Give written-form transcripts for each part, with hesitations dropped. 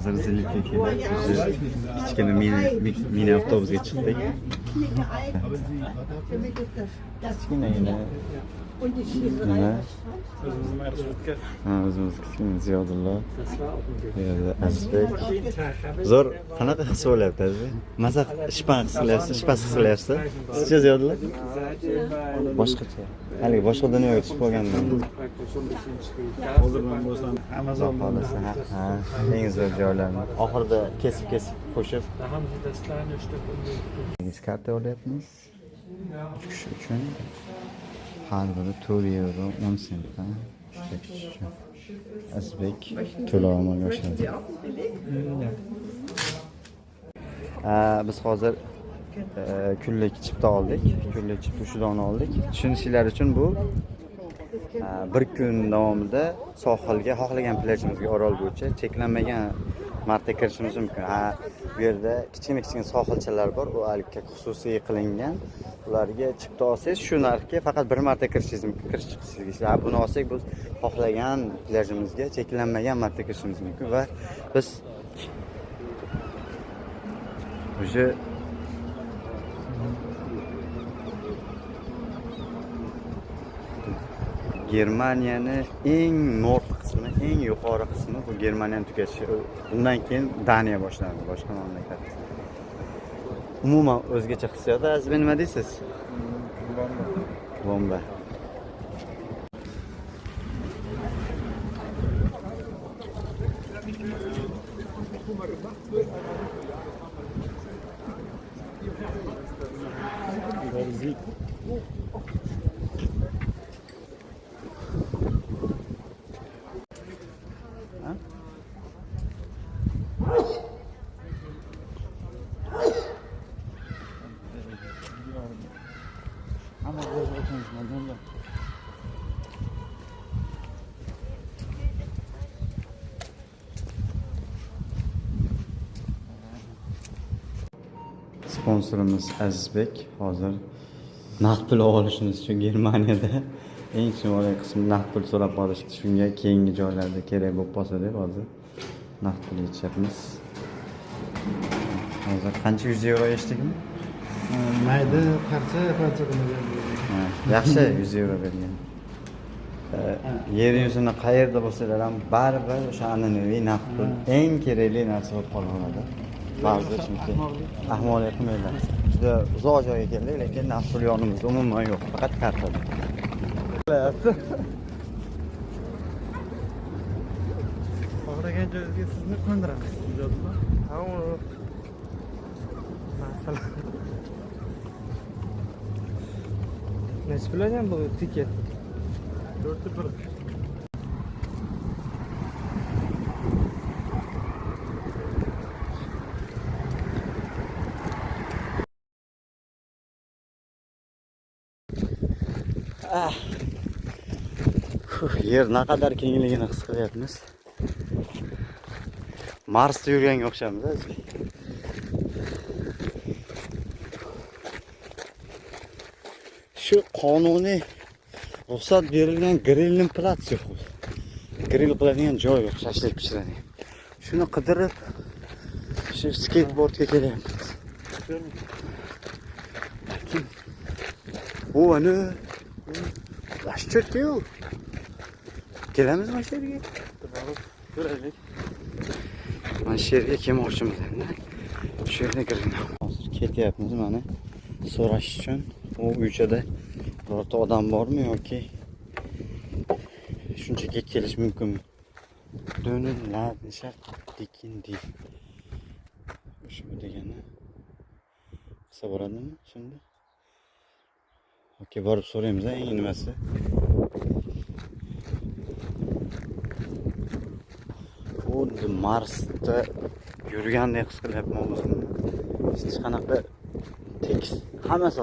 hozir zillikka kelib kichkina mini avtobusga chiqdik. Kichkinagina nima? O'zimiz kichkina Ziyodulla, Azizbek. Zo'r qanaqa his bo'lyapti Azizbek? Maza ishpan his qilyapsiz, ishpas his qilyapsiz. Sizcha Ziyodulla? Boshqacha. Haligi boshqa dunyoga chiqib qolganman. Hozirdan bo'lsam Amazon xolasi, ha, eng zo'r joylarni oxirida kesib qo'shib. Biz karta olyapmiz. 3 kishi uchun har biri 4 euro 10 sentdan 3 kishi uchun. Azizbek to'lov amalga oshiradi. Biz hozir kunlik chipta oldik. Kunlik chipta uchidan oldik. Tushunishingiz uchun bu bir kun davomida sohilga xohlagan plyajimizga Orol bo'yicha cheklanmagan marta kirishimiz mumkin. Bu yerda kichkina sohilchalar bor, u albatta xususiy qilingan. Ularga chipta olsangiz shu narxga faqat bir marta kirishingiz mumkin. Kirish chiqishingiz. Buni olsak biz xohlagan plyajimizga cheklanmagan marta kirishimiz mumkin va biz o'sha Germaniyani eng nord qismi, eng yuqori qismi bu Germaniyani tugatishi. Bundan keyin Daniya boshlanadi, boshqa mamlakat. Umuman o'zgacha hissiyot. Azizbek nima deysiz? Bomba. Sponsorimiz Azizbek hozir naqd pul olishimiz uchun Germaniyada eng shimoliy qismida naqd pul so'rab qolishdi. Shunga keyingi joylarda kerak bo'lib qolsa deb hozir naqd pul yechyapmiz. Hozir qancha 100 euro yechdikmi? Mayda parcha qilib. Yaxshi 100 euro bergan. Yer yuzini qayerda bo'lsalar ham baribir o'sha an'anaviy naqd pul eng kerakli narsa bo'lib qolaveradi. Ba'zi chunki ahmoqlik qilmaylar. Juda uzoq joyga keldik, lekin naqd pul yonimizda umuman yo'q, faqat kartada. Xohlagan joyga sizni qo'ndiramiz. Ha, masalan. Necha pul ekan bu tiket? 4 Yer naqadar kengligini his qilyapmiz. Marsda yurganga o'xshaymiz. Shu qonuniy ruxsat berilgan grillning plats yo'q. Grill qiladigan joy yo'q, shashlik pishiradigan. Shuni qidirib shu skateboardga kelyapmiz. Bu ana lashchotga yo'q. Kelamiz mana shu yerga. Ko'raylik. Mana shu yerga kelmoqchimiz endi. Shu yerga kiramiz. Hozir ketyapmiz mana so'rash uchun. U uychada birorta odam bormi yoki shunchaki kelish mumkinmi? Dönünler nishar dikindi. Shu degani qilsa bo'ladimi shunda? Okey, borib so'raymiz eng nimasi. Xuddi Marsda yurgandek his qilyapman o'zimni. Hech qanaqa tekis, hammasi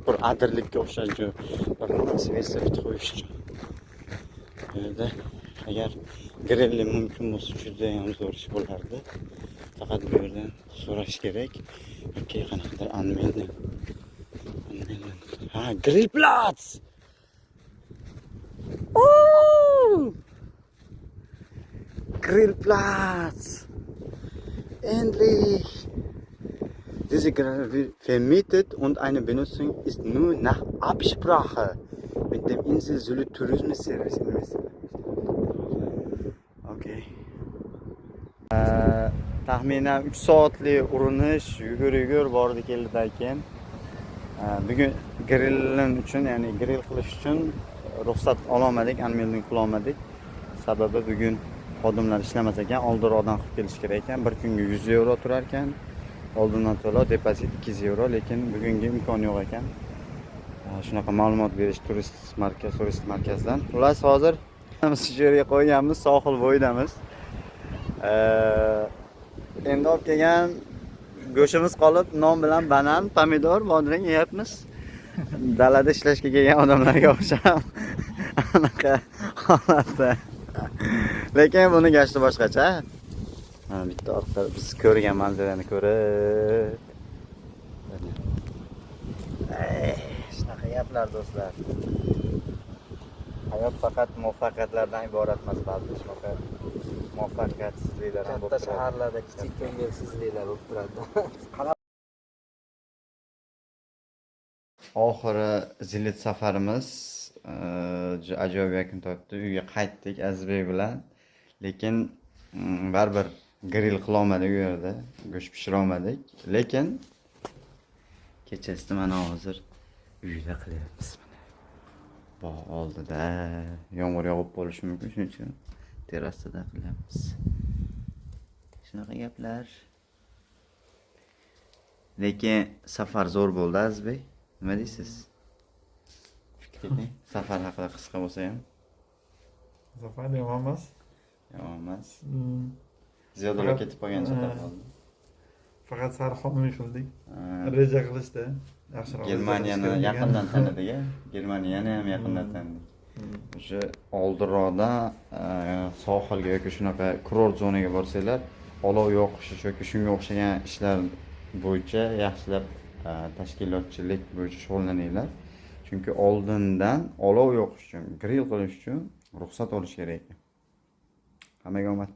bir adirlikka o'xshash joy. Bir nimasi versa bitib qo'yish uchun. Bu yerda agar grelli mumkin bo'lsa juda ham zo'r ish bo'lardi. Faqat bu yerdan so'rash kerak. Yoki qanaqadir anmeldan. Ha, Grillplatz! Grillplatz! endlich! Diese Grenze wird vermietet und eine Benutzung ist nur nach Absprache mit dem Insel Sylt Tourismusservice. Okay. Taxminan 3 soatlik urinish, yugur bordi keldidan keyin bugun grilling uchun, ya'ni grill qilish uchun ruxsat ololmadik, anmelding qila olmadik. Sababi bugun xodimlar ishlamas ekan, oldinroqdan qilib kelish kerak ekan. Bir kunga 100 euro turar ekan. Oldindan to'lov, depozit 200 euro, lekin bugungi imkon yo'q ekan. Shunaqa ma'lumot berish turist markazdan. Xullas, hozir biz shu yerga qo'yganmiz, sohil bo'yidamiz. Endi olib kelgan go'shtimiz qolib, non bilan banan, pomidor, bodring yeyapmiz. Dalada ishlashga kelgan odamlarga o'xshab anaqa holatda. Lekin buni gashti boshqacha. Mana bitta orqa biz ko'rgan manzarani ko'rib. Shunaqa gaplar do'stlar. Hayot faqat muvaffaqiyatlardan iborat emas, balki shunaqa muvaffaqiyatsizliklar ham bo'lib Katta shaharlarda kichik ko'ngilsizliklar bo'lib turadi. Oxiri Zilit safarimiz ajoyib yakun topdi. Uyga qaytdik Azizbek bilan. Lekin baribir grill qila olmadik u yerda. Go'sht pishira olmadik. Lekin kechasi mana hozir uyda qilyapmiz. Bog' oldida yomg'ir yog'ib qolishi mumkin, shuning uchun terrasada qilyapmiz. Shunaqa gaplar. Lekin safar zo'r bo'ldi Azizbek. Nima deysiz? Fikringiz safar haqida qisqa bo'lsa ham. Safar yomon emas. Yomon emas. Ziyodalar ketib qolgan chaqar qoldi. Faqat sarxonlik qildik. Reja qilishda yaxshiroq. Germaniyani yaqindan tanidik, Germaniyani ham yaqindan tanidik. O'sha oldinroqda sohilga yoki shunaqa kurort zonaga borsanglar, olov yoqish yoki shunga o'xshagan ishlar bo'yicha yaxshilab tashkilotchilik bo'yicha shug'ullaninglar. Chunki oldindan olov yoqish uchun, grill qilish uchun ruxsat olish kerak ekan. Hammaga omad.